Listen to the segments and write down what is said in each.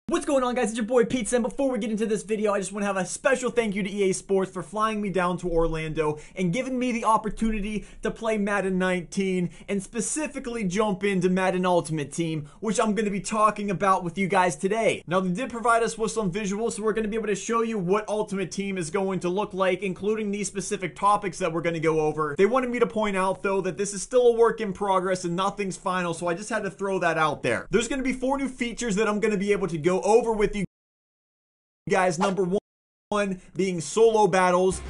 What's going on, guys? It's your boy Pizza, and before we get into this video, I just want to have a special thank you to EA Sports for flying me down to Orlando and giving me the opportunity to play Madden 19 and specifically jump into Madden Ultimate Team, which I'm going to be talking about with you guys today. Now, they did provide us with some visuals, so we're going to be able to show you what Ultimate Team is going to look like, including these specific topics that we're going to go over. They wanted me to point out, though, that this is still a work in progress and nothing's final, so I just had to throw that out there. There's going to be 4 new features that I'm going to be able to go over with you guys. Number one being solo battles.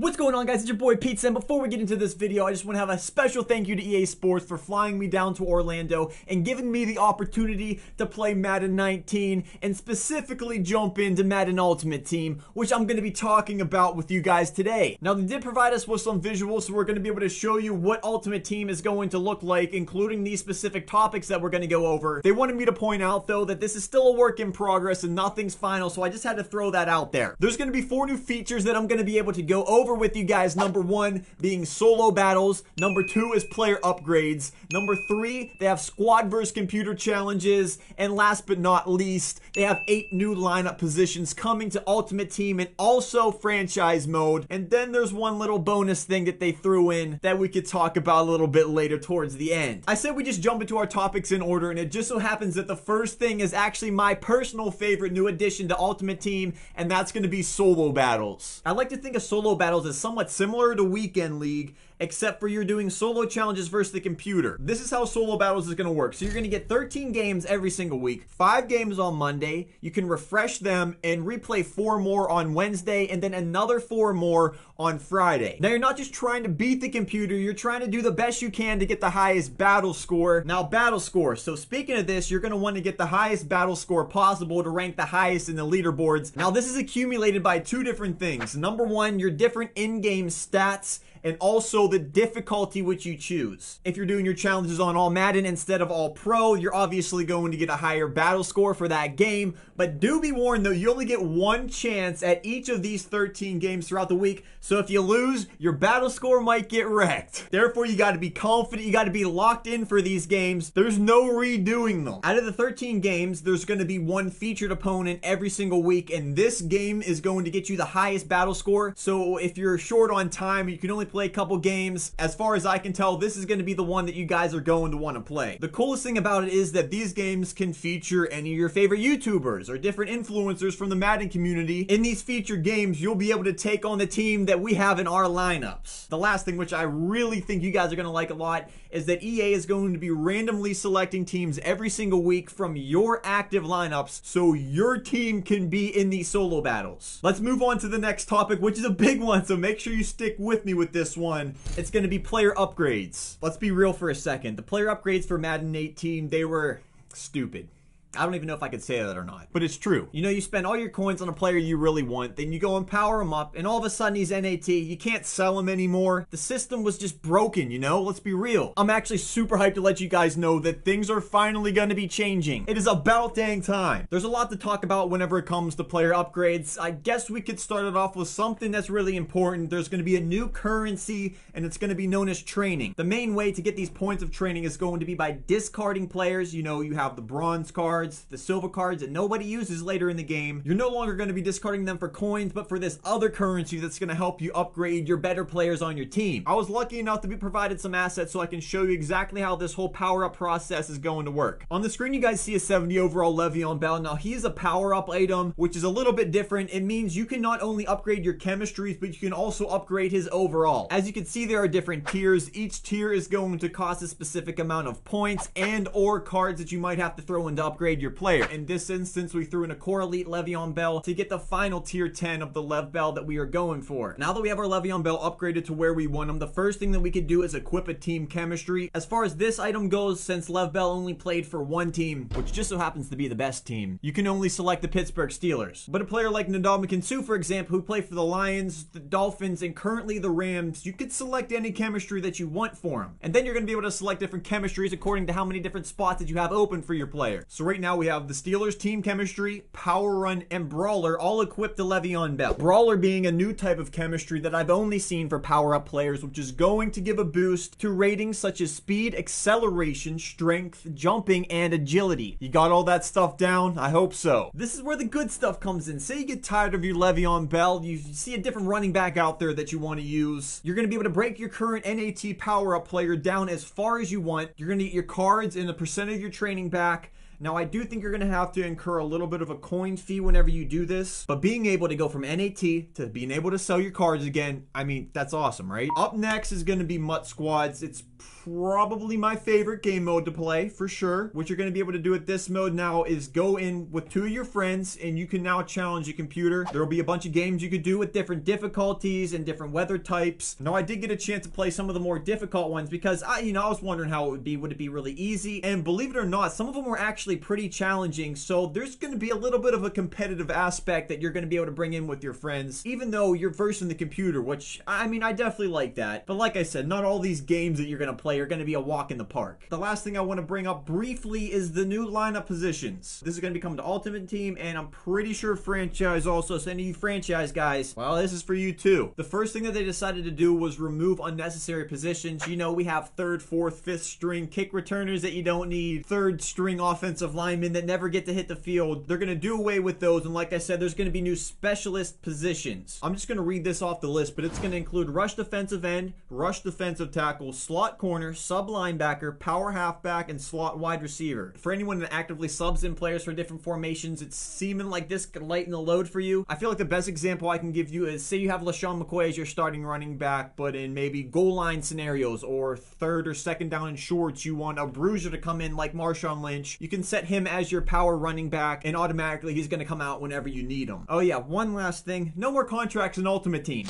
What's going on, guys? It's your boy Pizza, and before we get into this video, I just want to have a special thank you to EA Sports for flying me down to Orlando and giving me the opportunity to play Madden 19 and specifically jump into Madden Ultimate Team, which I'm going to be talking about with you guys today. Now, they did provide us with some visuals, so we're going to be able to show you what Ultimate Team is going to look like, including these specific topics that we're going to go over. They wanted me to point out, though, that this is still a work in progress and nothing's final, so I just had to throw that out there. There's going to be 4 new features that I'm going to be able to go over with you guys. Number 1 being solo battles. Number 2 is player upgrades. Number 3, they have squad versus computer challenges. And last but not least, they have 8 new lineup positions coming to Ultimate Team and also franchise mode. And then there's one little bonus thing that they threw in that we could talk about a little bit later towards the end. I said we just jump into our topics in order, and it just so happens that the first thing is actually my personal favorite new addition to Ultimate Team, and that's going to be solo battles. I like to think of solo battles as somewhat similar to Weekend League, except for you're doing solo challenges versus the computer. This is how solo battles is going to work. So you're going to get 13 games every single week, 5 games on Monday. You can refresh them and replay 4 more on Wednesday, and then another 4 more on Friday. Now, you're not just trying to beat the computer, you're trying to do the best you can to get the highest battle score. Now, battle score. So speaking of this, you're going to want to get the highest battle score possible to rank the highest in the leaderboards. Now, this is accumulated by 2 different things. Number 1, your different in-game stats, and also the difficulty which you choose. If you're doing your challenges on All Madden instead of All Pro, you're obviously going to get a higher battle score for that game, but do be warned though, you only get 1 chance at each of these 13 games throughout the week, so if you lose, your battle score might get wrecked. Therefore, you got to be confident, you got to be locked in for these games. There's no redoing them. Out of the 13 games, there's going to be 1 featured opponent every single week, and this game is going to get you the highest battle score, so if you're short on time, you can only play a couple games. As far as I can tell, this is going to be the one that you guys are going to want to play. The coolest thing about it is that these games can feature any of your favorite YouTubers or different influencers from the Madden community. In these featured games, you'll be able to take on the team that we have in our lineups. The last thing, which I really think you guys are going to like a lot, is that EA is going to be randomly selecting teams every single week from your active lineups so your team can be in these solo battles. Let's move on to the next topic, which is a big one, so make sure you stick with me with this one. It's going to be player upgrades. Let's be real for a second. The player upgrades for Madden 18, they were stupid. I don't even know if I could say that or not, but it's true. You know, you spend all your coins on a player you really want, then you go and power him up, and all of a sudden he's NAT. You can't sell him anymore. The system was just broken, you know? Let's be real. I'm actually super hyped to let you guys know that things are finally going to be changing. It is about dang time. There's a lot to talk about whenever it comes to player upgrades. I guess we could start it off with something that's really important. There's going to be a new currency, and it's going to be known as training. The main way to get these points of training is going to be by discarding players. You know, you have the bronze cards, the silver cards that nobody uses later in the game. You're no longer going to be discarding them for coins, but for this other currency that's going to help you upgrade your better players on your team. I was lucky enough to be provided some assets so I can show you exactly how this whole power-up process is going to work. On the screen, you guys see a 70 overall Le'Veon Bell. Now, he is a power-up item, which is a little bit different. It means you can not only upgrade your chemistries, but you can also upgrade his overall. As you can see, there are different tiers. Each tier is going to cost a specific amount of points and or cards that you might have to throw in to upgrade upgrade your player. In this instance, we threw in a core elite Le'Veon Bell to get the final tier 10 of the Lev Bell that we are going for. Now that we have our Le'Veon Bell upgraded to where we want him, the first thing that we could do is equip a team chemistry. As far as this item goes, since Lev Bell only played for one team, which just so happens to be the best team, you can only select the Pittsburgh Steelers. But a player like Ndamukong Suh, for example, who played for the Lions, the Dolphins, and currently the Rams, you could select any chemistry that you want for him. And then you're going to be able to select different chemistries according to how many different spots that you have open for your player. So right now we have the Steelers team chemistry, Power Run, and Brawler all equipped to Le'Veon Bell. Brawler being a new type of chemistry that I've only seen for power-up players, which is going to give a boost to ratings such as speed, acceleration, strength, jumping, and agility. You got all that stuff down? I hope so. This is where the good stuff comes in. Say you get tired of your Le'Veon Bell, you see a different running back out there that you want to use. You're going to be able to break your current NAT power-up player down as far as you want. You're going to get your cards and a percent of your training back. Now, I do think you're going to have to incur a little bit of a coin fee whenever you do this, but being able to go from NAT to being able to sell your cards again, I mean, that's awesome, right? Up next is going to be Mutt Squads. It's probably my favorite game mode to play, for sure. What you're going to be able to do with this mode now is go in with 2 of your friends, and you can now challenge your computer. There will be a bunch of games you could do with different difficulties and different weather types. Now, I did get a chance to play some of the more difficult ones because I was wondering how it would be. Would it be really easy? And believe it or not, some of them were actually pretty challenging, so there's going to be a little bit of a competitive aspect that you're going to be able to bring in with your friends, even though you're versing the computer, which, I mean, I definitely like that. But like I said, not all these games that you're going to play are going to be a walk in the park. The last thing I want to bring up briefly is the new lineup positions. This is going to be coming to Ultimate Team, and I'm pretty sure Franchise also. So any of you Franchise guys, well, this is for you too. The first thing that they decided to do was remove unnecessary positions. You know, we have 3rd, 4th, 5th string kick returners that you don't need, 3rd string offensive linemen that never get to hit the field. They're going to do away with those, and like I said, there's going to be new specialist positions. I'm just going to read this off the list, but it's going to include rush defensive end, rush defensive tackle, slot corner, sub linebacker, power halfback, and slot wide receiver. For anyone that actively subs in players for different formations, it's seeming like this could lighten the load for you. I feel like the best example I can give you is, say you have LaShawn McCoy as your starting running back, but in maybe goal line scenarios or 3rd or 2nd down and shorts, you want a bruiser to come in like Marshawn Lynch. You can set him as your power running back, and automatically he's going to come out whenever you need him. Oh yeah, one last thing. No more contracts in Ultimate Team.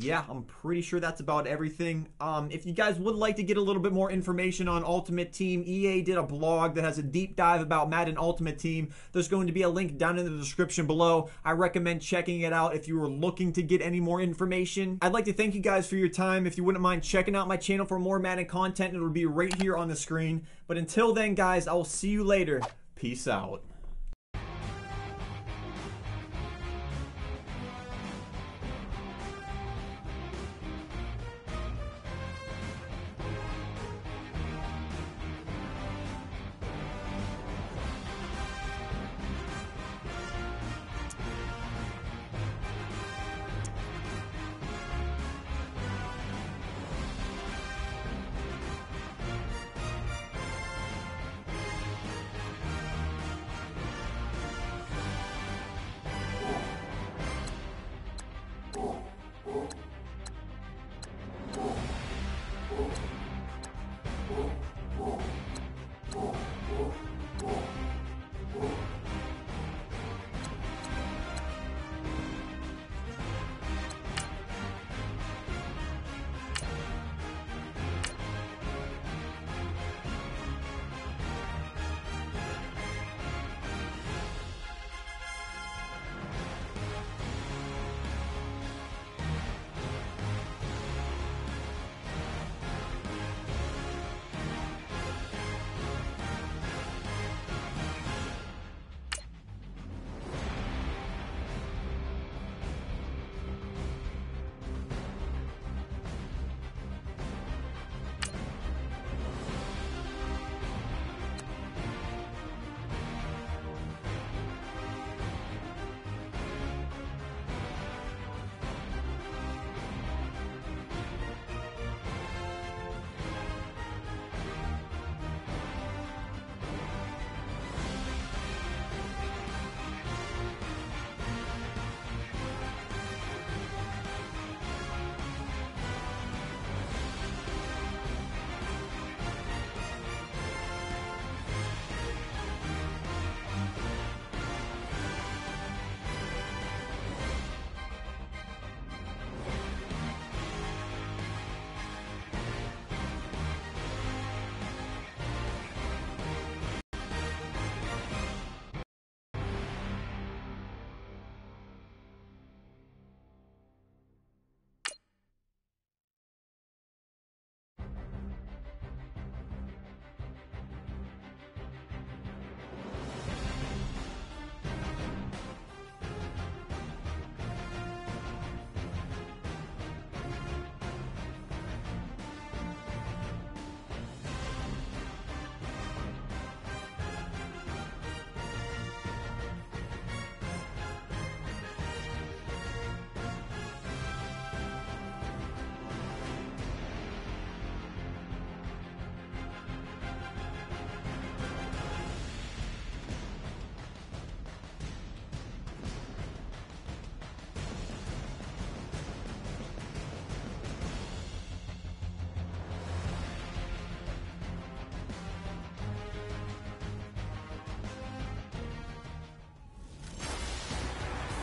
Yeah, I'm pretty sure that's about everything. If you guys would like to get a little bit more information on Ultimate Team, EA did a blog that has a deep dive about Madden Ultimate Team. There's going to be a link down in the description below. I recommend checking it out if you were looking to get any more information. I'd like to thank you guys for your time. If you wouldn't mind checking out my channel for more Madden content, it'll be right here on the screen. But until then, guys, I will see you later. Peace out.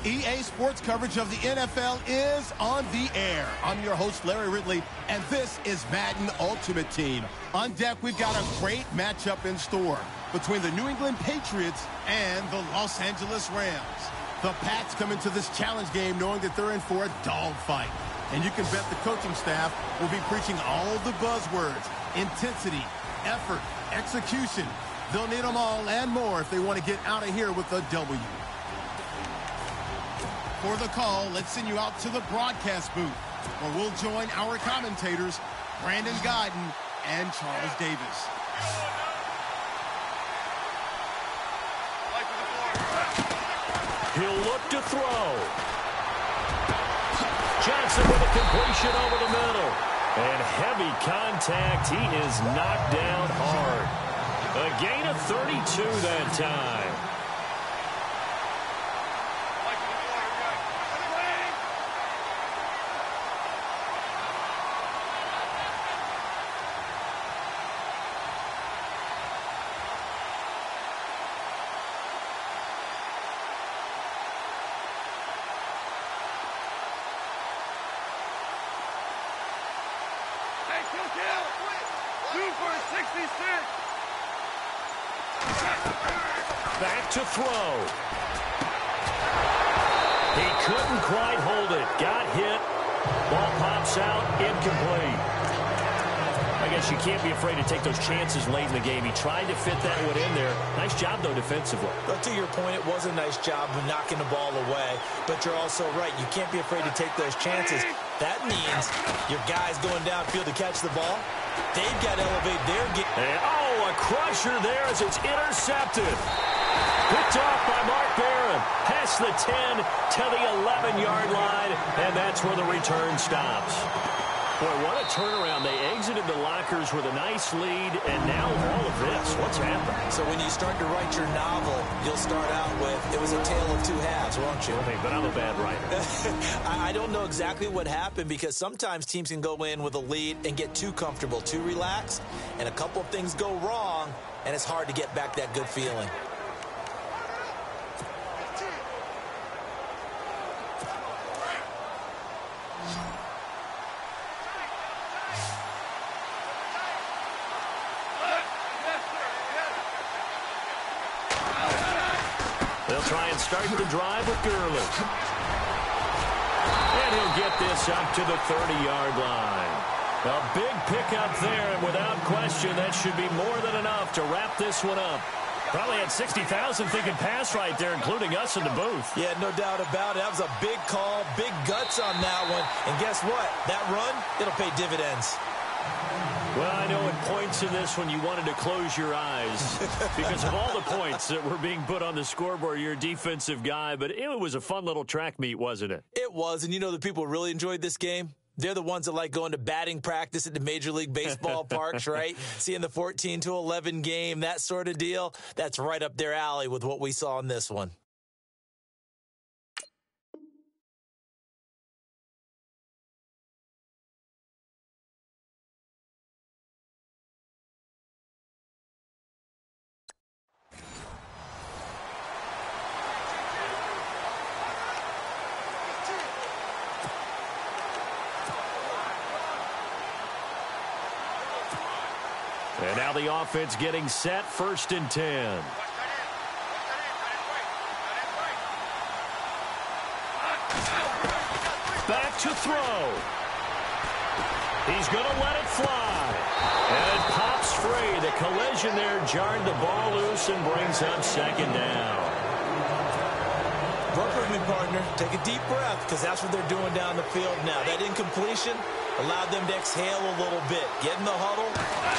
EA Sports coverage of the NFL is on the air. I'm your host, Larry Ridley, and this is Madden Ultimate Team. On deck, we've got a great matchup in store between the New England Patriots and the Los Angeles Rams. The Pats come into this challenge game knowing that they're in for a dogfight. And you can bet the coaching staff will be preaching all the buzzwords: intensity, effort, execution. They'll need them all and more if they want to get out of here with a W. For the call, let's send you out to the broadcast booth, where we'll join our commentators, Brandon Guyton and Charles Davis. He'll look to throw. Johnson with a completion over the middle. And heavy contact. He is knocked down hard. A gain of 32 that time. Back to throw. He couldn't quite hold it. Got hit. Ball pops out. Incomplete. I guess you can't be afraid to take those chances late in the game. He tried to fit that one in there. Nice job, though, defensively. But to your point, it was a nice job of knocking the ball away. But you're also right. You can't be afraid to take those chances. That means your guys going downfield to catch the ball, they've got to elevate their game. And, a crusher there as it's intercepted. Picked off by Mark Barron. Past the 10 to the 11-yard line, and that's where the return stops. Boy, what a turnaround. They exited the lockers with a nice lead, and now all of this. What's happened? So when you start to write your novel, you'll start out with, it was a tale of two halves, won't you? Okay, but I'm a bad writer. I don't know exactly what happened, because sometimes teams can go in with a lead and get too comfortable, too relaxed, and a couple of things go wrong, and it's hard to get back that good feeling. They'll try and start the drive with Gurley. And he'll get this up to the 30-yard line. A big pickup there, and without question, that should be more than enough to wrap this one up. Probably had 60,000 thinking pass right there, including us in the booth. Yeah, no doubt about it. That was a big call, big guts on that one. And guess what? That run, it'll pay dividends. Well, I know at points in this one you wanted to close your eyes because of all the points that were being put on the scoreboard. You're a defensive guy, but it was a fun little track meet, wasn't it? It was, and you know the people who really enjoyed this game? They're the ones that like going to batting practice at the Major League Baseball parks, right? Seeing the 14-11 game, that sort of deal. That's right up their alley with what we saw in this one. And now the offense getting set, 1st and 10. Back to throw. He's going to let it fly. And it pops free. The collision there jarred the ball loose and brings up 2nd down. Work with me, partner. Take a deep breath, because that's what they're doing down the field now. That incompletion allowed them to exhale a little bit. Get in the huddle,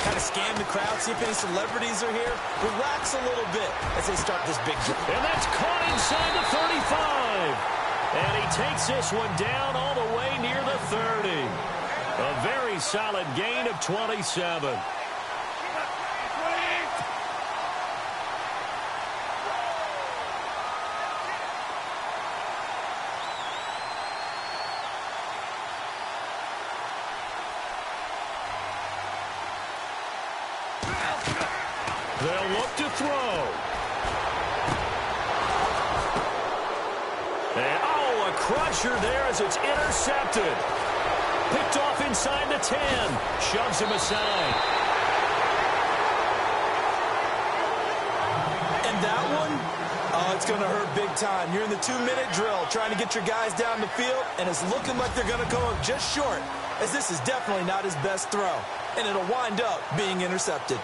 kind of scan the crowd, see if any celebrities are here. Relax a little bit as they start this big drive. And that's caught inside the 35. And he takes this one down all the way near the 30. A very solid gain of 27. They'll look to throw. And crusher there as it's intercepted. Picked off inside the 10. Shoves him aside. And that one, oh, it's going to hurt big time. You're in the 2-minute drill trying to get your guys down the field, and it's looking like they're going to go just short, as this is definitely not his best throw, and it'll wind up being intercepted.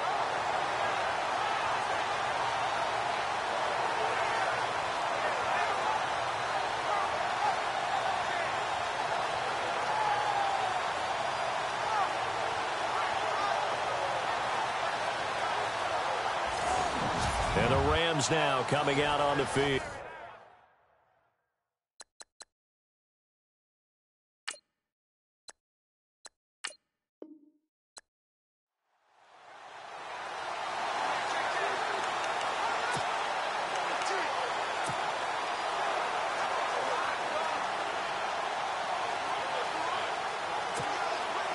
And the Rams now coming out on the field.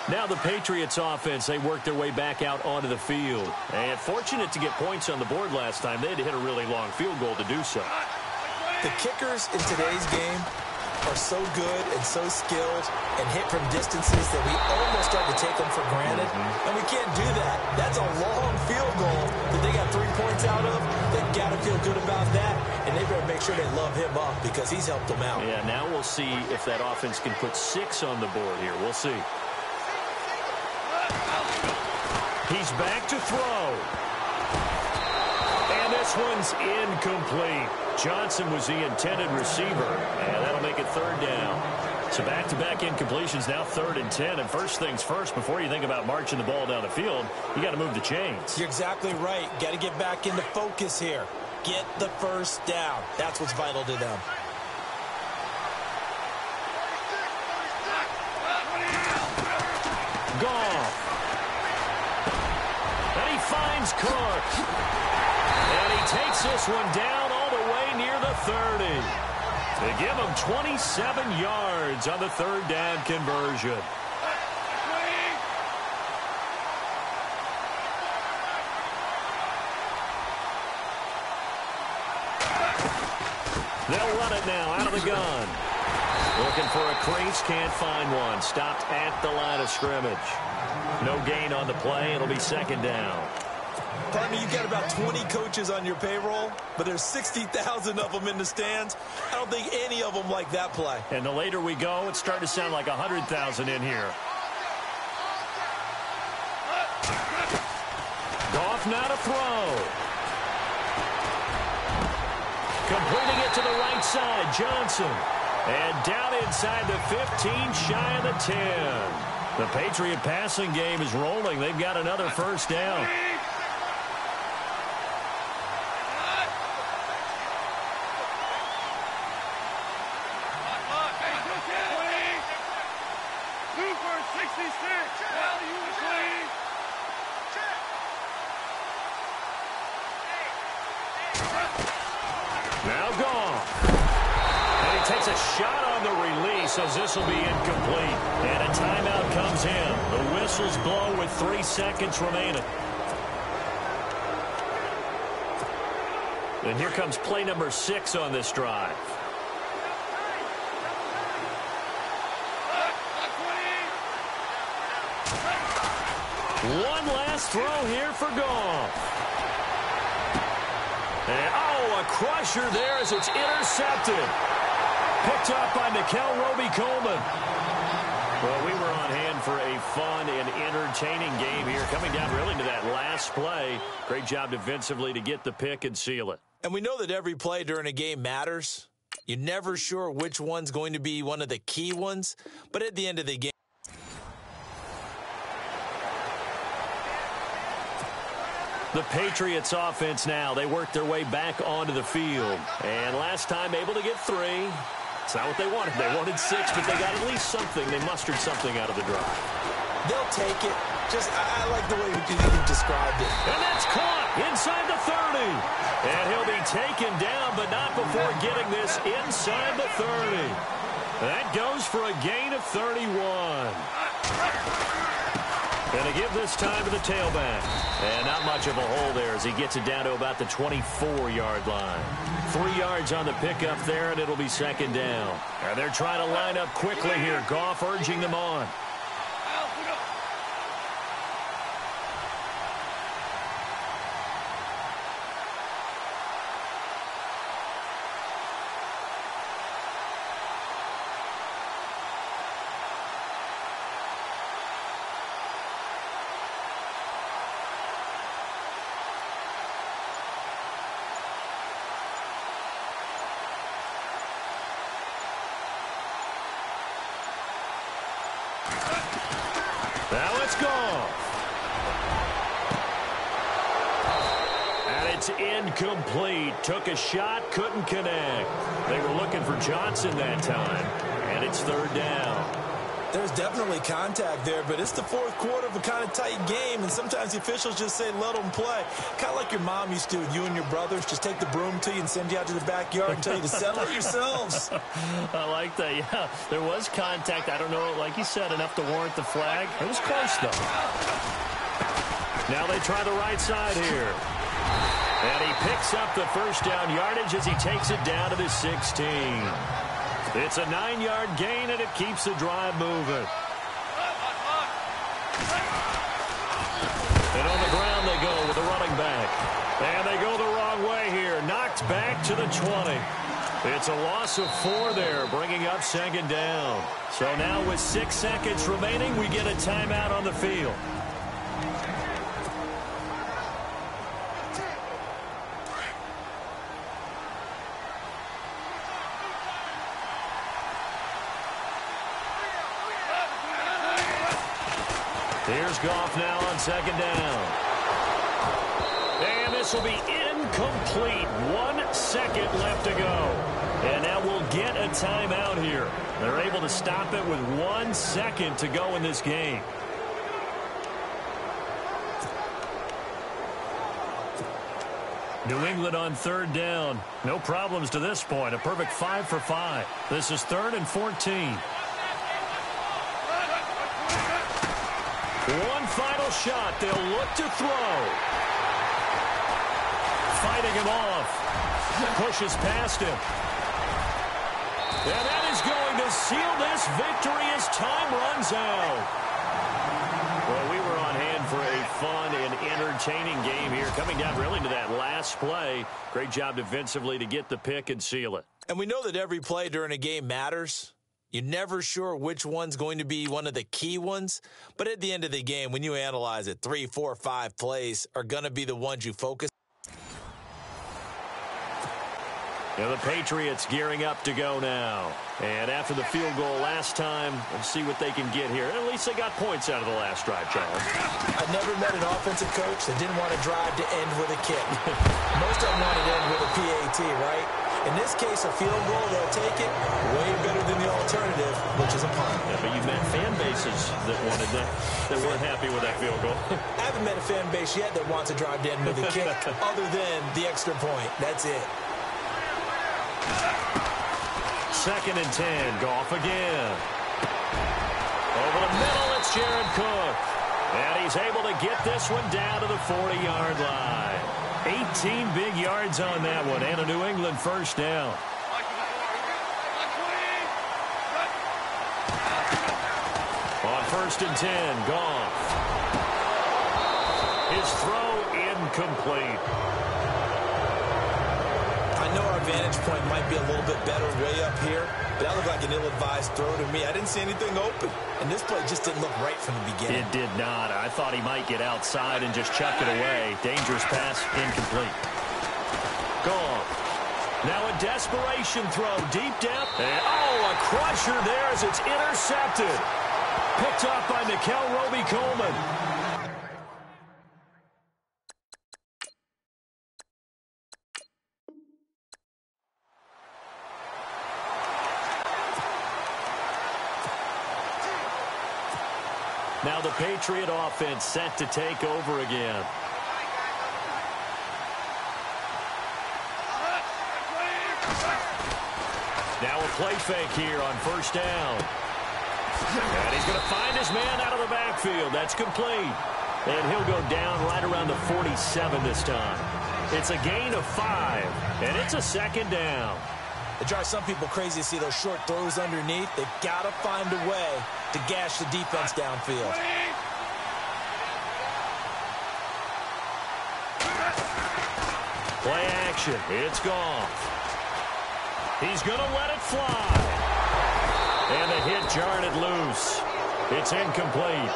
Now the Patriots offense, they work their way back out onto the field. And fortunate to get points on the board last time. They had to hit a really long field goal to do so. The kickers in today's game are so good and so skilled and hit from distances that we almost start to take them for granted. And we can't do that. That's a long field goal that they got 3 points out of. They've got to feel good about that. And they better make sure they love him up because he's helped them out. Yeah, now we'll see if that offense can put 6 on the board here. We'll see. He's back to throw. And this one's incomplete. Johnson was the intended receiver, and that'll make it 3rd down. So back-to-back incompletions, now 3rd and 10. And first things first, before you think about marching the ball down the field, you got to move the chains. You're exactly right. Got to get back into focus here. Get the first down. That's what's vital to them. Goff. And he finds Cook. And he takes this one down all the way near the 30. They give him 27 yards on the 3rd down conversion. They'll run it now out of the gun. Looking for a crease, can't find one. Stopped at the line of scrimmage. No gain on the play. It'll be 2nd down. Partner, you've got about 20 coaches on your payroll, but there's 60,000 of them in the stands. I don't think any of them like that play. And the later we go, it's starting to sound like 100,000 in here. Goff now to throw. Completing it to the right side, Johnson. And down inside the 15, shy of the 10. The Patriot passing game is rolling. They've got another 1st down. Now Goff. And he takes a shot on the release as this will be incomplete. And a timeout comes in. The whistles blow with 3 seconds remaining. And here comes play number 6 on this drive. One last throw here for Goff. And, oh, a crusher there as it's intercepted. Picked up by Mikel Roby-Coleman. Well, we were on hand for a fun and entertaining game here. Coming down really to that last play. Great job defensively to get the pick and seal it. And we know that every play during a game matters. You're never sure which one's going to be one of the key ones. But at the end of the game, the Patriots offense now, they work their way back onto the field. And last time able to get 3. It's not what they wanted. They wanted 6, but they got at least something. They mustered something out of the drive. they'll take it. I like the way you described it. And that's caught inside the 30. And he'll be taken down, but not before getting this inside the 30. That goes for a gain of 31. And to give this time to the tailback. And not much of a hole there as he gets it down to about the 24-yard line. 3 yards on the pickup there, and it'll be second down. And they're trying to line up quickly here. Goff urging them on. Now it's gone. And it's incomplete. Took a shot, couldn't connect. They were looking for Johnson that time. And it's third down. There's definitely contact there, but it's the fourth quarter of a kind of tight game, and sometimes the officials just say, let them play. Kind of like your mom used to with you and your brothers. Just take the broom to you and send you out to the backyard and tell you to settle it yourselves. I like that, yeah. There was contact. I don't know, like you said, enough to warrant the flag. It was close, though. Now they try the right side here. And he picks up the first down yardage as he takes it down to the 16. It's a 9-yard gain, and it keeps the drive moving. And on the ground they go with the running back. And they go the wrong way here. Knocked back to the 20. It's a loss of 4 there, bringing up second down. So now with 6 seconds remaining, we get a timeout on the field. Here's Goff now on second down. And this will be incomplete. 1 second left to go. And now we'll get a timeout here. They're able to stop it with 1 second to go in this game. New England on third down. No problems to this point. A perfect 5 for 5. This is 3rd and 14. One final shot. They'll look to throw. Fighting him off. Pushes past him. And that is going to seal this victory as time runs out. Well, we were on hand for a fun and entertaining game here. Coming down really to that last play. Great job defensively to get the pick and seal it. And we know that every play during a game matters. You're never sure which one's going to be one of the key ones. But at the end of the game, when you analyze it, 3, 4, 5 plays are going to be the ones you focus. Now the Patriots gearing up to go now. And after the field goal last time, let's see what they can get here. At least they got points out of the last drive, Charles. I've never met an offensive coach that didn't want to drive to end with a kick. Most of them want to end with a PAT, right? In this case, a field goal, they'll take it way better than the alternative, which is a punt. Yeah, but you've met fan bases that wanted that, that weren't happy with that field goal. I haven't met a fan base yet that wants to drive to end with a kick other than the extra point. That's it. 2nd and 10. Goff again. Over the middle, it's Jared Cook. And he's able to get this one down to the 40-yard line. 18 big yards on that one, and a New England first down. On 1st and 10, Goff. His throw incomplete. I know our vantage point might be a little bit better way up here, but that looked like an ill-advised throw to me. I didn't see anything open, and this play just didn't look right from the beginning. It did not. I thought he might get outside and just chuck it away. Dangerous pass, incomplete. Goff. Now a desperation throw deep down. And, a crusher there as it's intercepted. Picked off by Nickel Roby-Coleman. Now the Patriot offense set to take over again. Now a play fake here on 1st down. And He's going to find his man out of the backfield. That's complete. And he'll go down right around the 47 this time. It's a gain of 5, and it's a second down. It drives some people crazy to see those short throws underneath. They've got to find a way to gash the defense downfield. Play action. It's Goff. He's going to let it fly. And the hit jarred it loose. It's incomplete.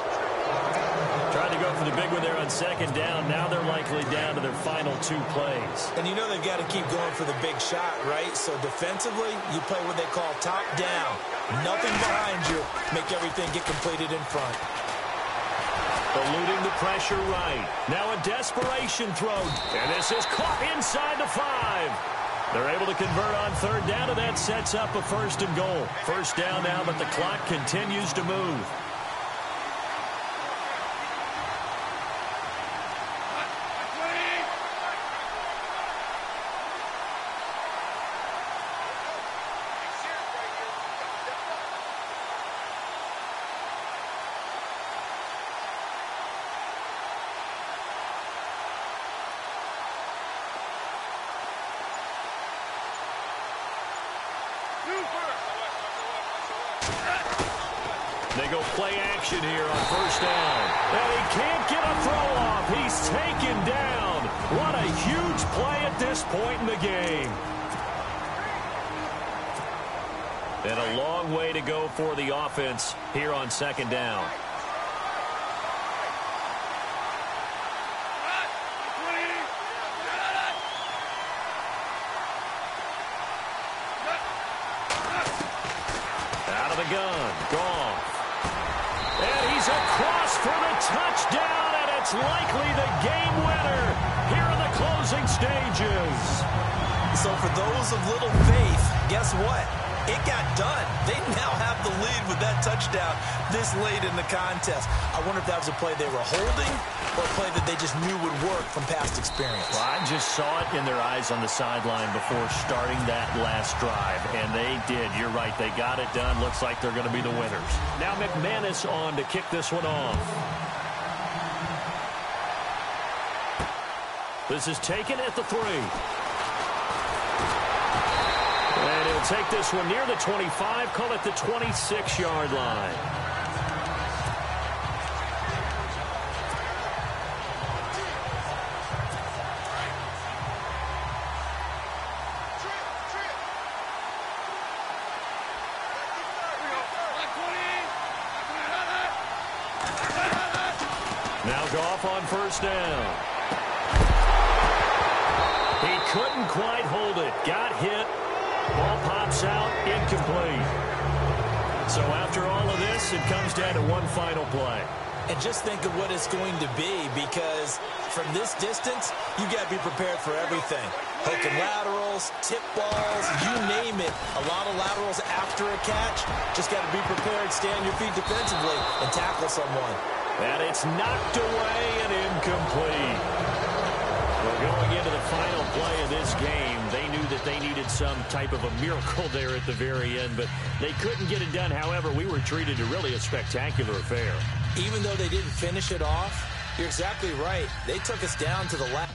Tried to go for the big one there on second down. Now they're likely down to their final 2 plays. And you know they've got to keep going for the big shot, right? So defensively, you play what they call top down. Nothing behind you. Make everything get completed in front. Eluding the pressure right. Now a desperation throw. And this is caught inside the 5. They're able to convert on third down, and that sets up a 1st and goal. First down now, but the clock continues to move. They go play action here on first down. And he can't get a throw off. He's taken down. What a huge play at this point in the game. And a long way to go for the offense here on second down. Out of the gun, Goff. And he's across for the touchdown, and it's likely the game winner here in the closing stages. So for those of little faith, guess what? It got done. They now have the lead with that touchdown this late in the contest. I wonder if that was a play they were holding or a play that they just knew would work from past experience. Well, I just saw it in their eyes on the sideline before starting that last drive, and they did. You're right. They got it done. Looks like they're going to be the winners. Now McManus on to kick this one off. This is taken at the 3. And he'll take this one near the 25, call it the 26-yard line. Now Goff on first down. He couldn't quite hold it. Got hit. Ball pops out, incomplete. So after all of this, it comes down to one final play. And just think of what it's going to be, because from this distance, you got to be prepared for everything. Hook and laterals, tip balls, you name it. A lot of laterals after a catch. Just got to be prepared, stay on your feet defensively, and tackle someone. And it's knocked away and incomplete. Well, going into the final play of this game, they knew that they needed some type of a miracle there at the very end, but they couldn't get it done. However, we were treated to really a spectacular affair. Even though they didn't finish it off, you're exactly right. They took us down to the last.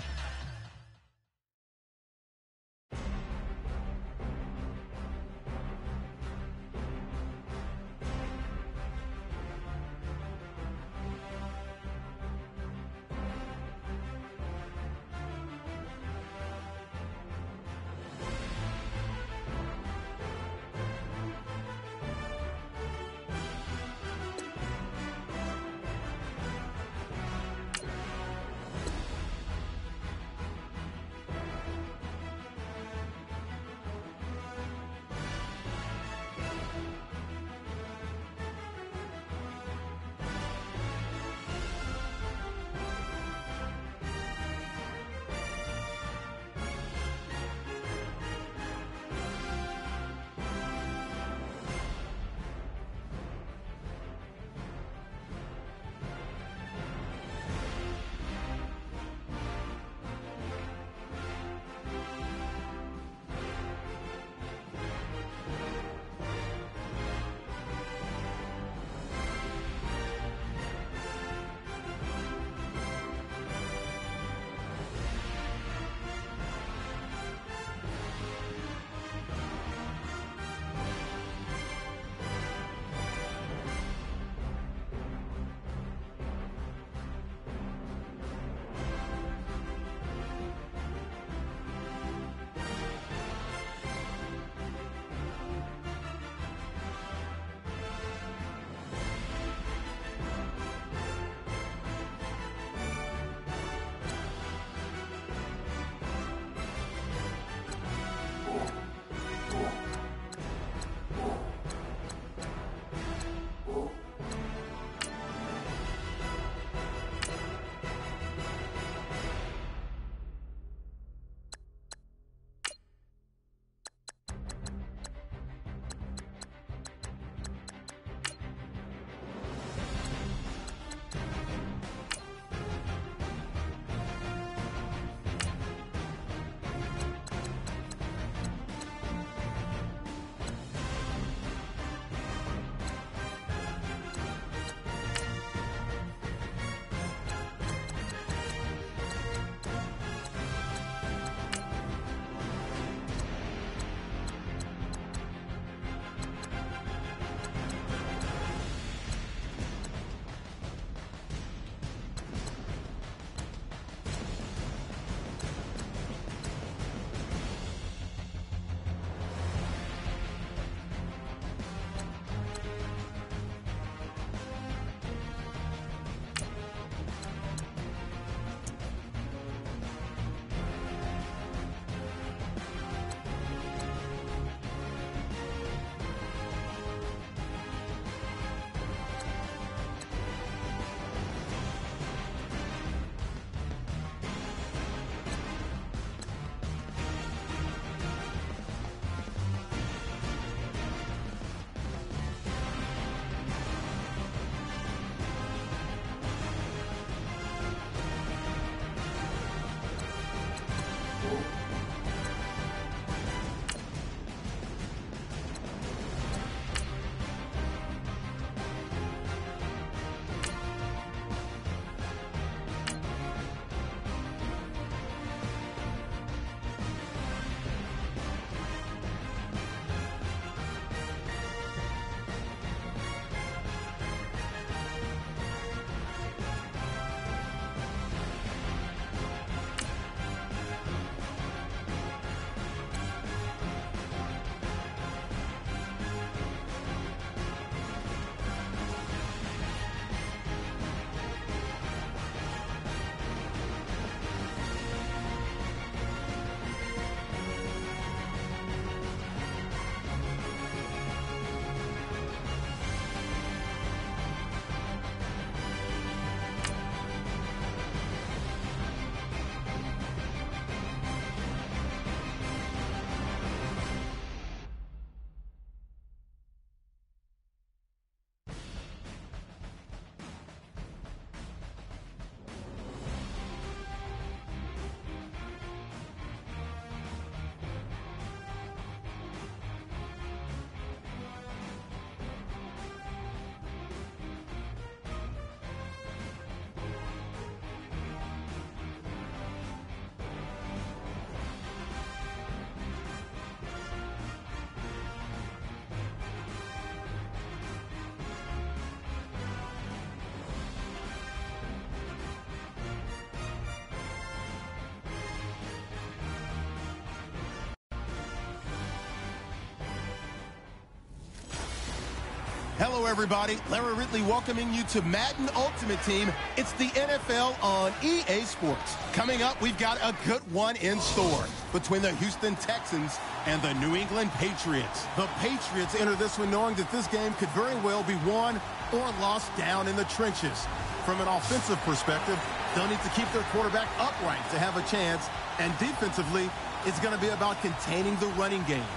Hello, everybody. Larry Ridley welcoming you to Madden Ultimate Team. It's the NFL on EA Sports. Coming up, we've got a good one in store between the Houston Texans and the New England Patriots. The Patriots enter this one knowing that this game could very well be won or lost down in the trenches. From an offensive perspective, they'll need to keep their quarterback upright to have a chance. And defensively, it's going to be about containing the running game.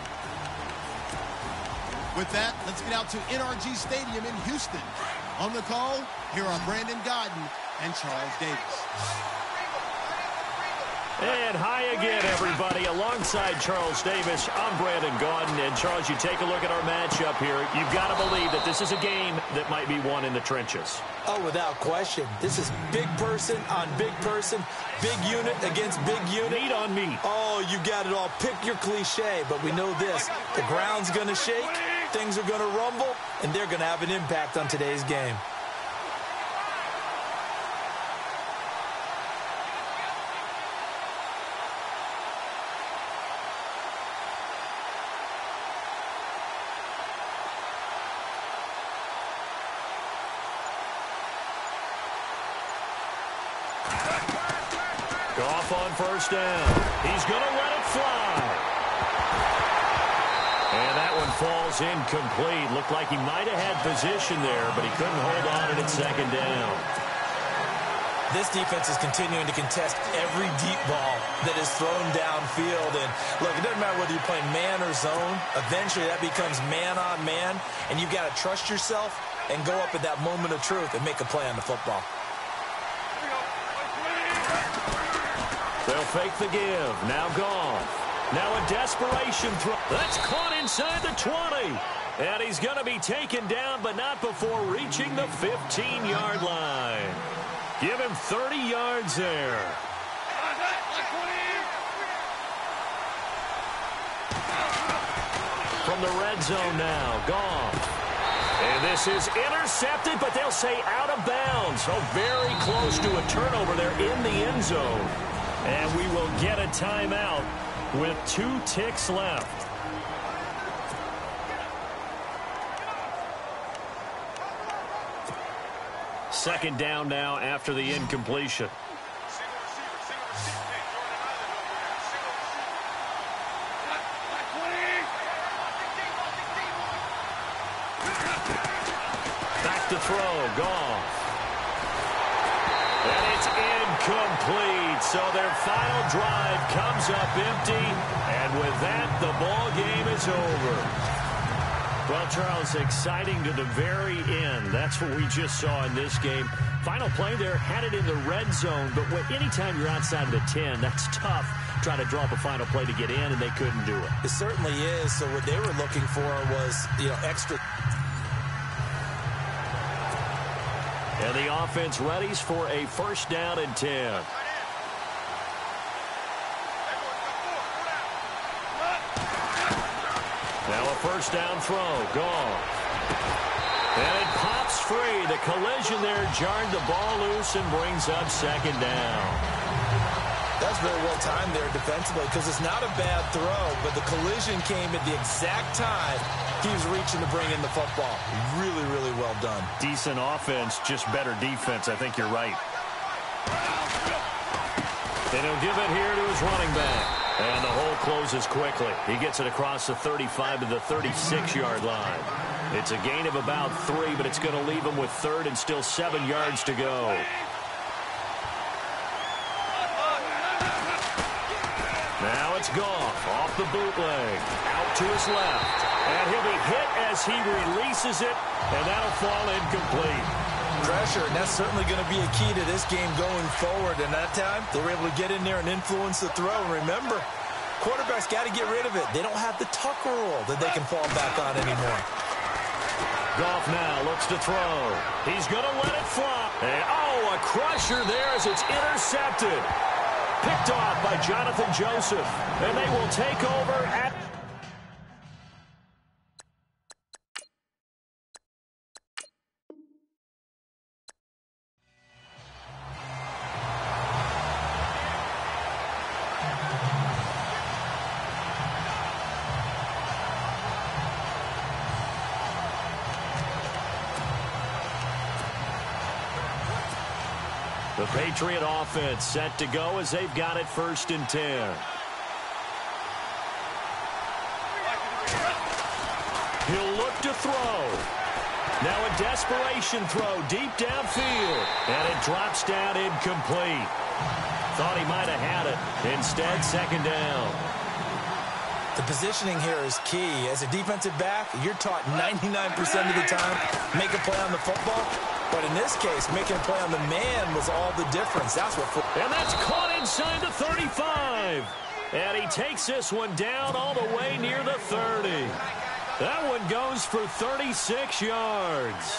With that, let's get out to NRG Stadium in Houston. On the call, here are Brandon Godden and Charles Davis. And hi again, everybody. Alongside Charles Davis, I'm Brandon Godden. And, Charles, you take a look at our matchup here. You've got to believe that this is a game that might be won in the trenches. Oh, without question. This is big person on big person, big unit against big unit. Meat on meat. Oh, you got it all. Pick your cliche, but we know this. The ground's going to shake, things are going to rumble, and they're going to have an impact on today's game. Goff on first down. He's going to let it fly. And that one falls incomplete. Looked like he might have had position there, but he couldn't hold on to it second down. This defense is continuing to contest every deep ball that is thrown downfield. And, look, it doesn't matter whether you're playing man or zone. Eventually, that becomes man on man, and you've got to trust yourself and go up at that moment of truth and make a play on the football. They'll fake the give. Now Goff. Now a desperation throw. That's caught inside the 20. And he's going to be taken down, but not before reaching the 15-yard line. Give him 30 yards there. From the red zone now, Goff. And this is intercepted, but they'll say out of bounds. So very close to a turnover there in the end zone. And we will get a timeout with 2 ticks left. Second down now after the incompletion. Back to throw, Goff. And it's incomplete. So their final drive comes up empty. And with that, the ball game is over. Well, Charles, exciting to the very end. That's what we just saw in this game. Final play there, had it in the red zone. But anytime you're outside of the 10, that's tough. Trying to draw up a final play to get in, and they couldn't do it. It certainly is. So what they were looking for was, extra. And the offense readies for a first down and 10. Now a first down throw. Goff. And it pops free. The collision there jarred the ball loose and brings up second down. That's very well timed there defensively because it's not a bad throw, but the collision came at the exact time he was reaching to bring in the football. Really, really well done. Decent offense, just better defense. I think you're right. And he'll give it here to his running back. And the hole closes quickly. He gets it across the 35 to the 36-yard line. It's a gain of about 3, but it's going to leave him with third and still 7 yards to go. Now it's Goff off the bootleg. Out to his left. And he'll be hit as he releases it, and that'll fall incomplete. Pressure, and that's certainly going to be a key to this game going forward. And that time, they were able to get in there and influence the throw. And remember, quarterbacks got to get rid of it. They don't have the Tucker rule that they can fall back on anymore. Goff now looks to throw. He's going to let it fly. And, a crusher there as it's intercepted. Picked off by Jonathan Joseph. And they will take over at... The Patriot offense set to go as they've got it 1st and 10. He'll look to throw. Now a desperation throw deep downfield. And it drops down incomplete. Thought he might have had it. Instead, 2nd down. The positioning here is key. As a defensive back, you're taught 99% of the time, make a play on the football. But in this case, making a play on the man was all the difference. That's what. And that's caught inside the 35. And he takes this one down all the way near the 30. That one goes for 36 yards.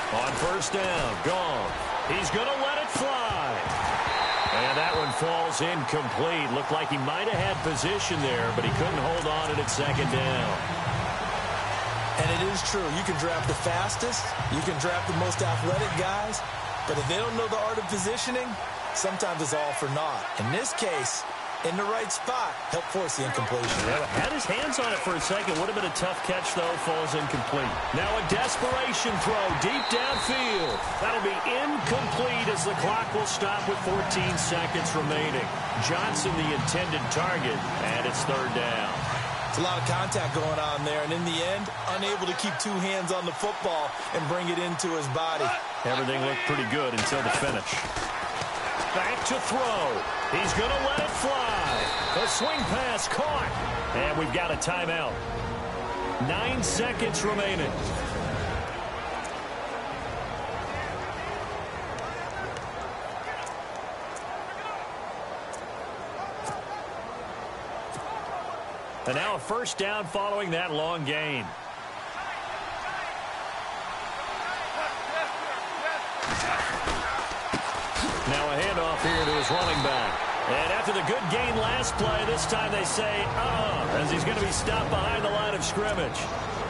On 1st down, Goff. He's going to let it fly. And that one falls incomplete. Looked like he might have had position there, but he couldn't hold on it at 2nd down. And it is true. You can draft the fastest. You can draft the most athletic guys. But if they don't know the art of positioning, sometimes it's all for naught. In this case, in the right spot, help force the incompletion. Yeah, had his hands on it for a second. Would have been a tough catch, though. Falls incomplete. Now a desperation throw deep downfield. That'll be incomplete as the clock will stop with 14 seconds remaining. Johnson the intended target, and it's 3rd down. It's a lot of contact going on there, and in the end, unable to keep 2 hands on the football and bring it into his body. Everything looked pretty good until the finish. Back to throw. He's going to let it fly. The swing pass caught. And we've got a timeout. 9 seconds remaining. And now a 1st down following that long gain. Now a handoff here to his running back. And after the good gain last play, this time they say, as he's going to be stopped behind the line of scrimmage.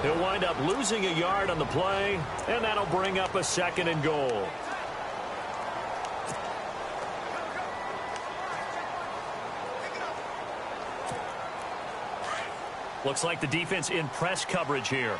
He'll wind up losing a yard on the play, and that'll bring up a 2nd and goal. Looks like the defense in press coverage here.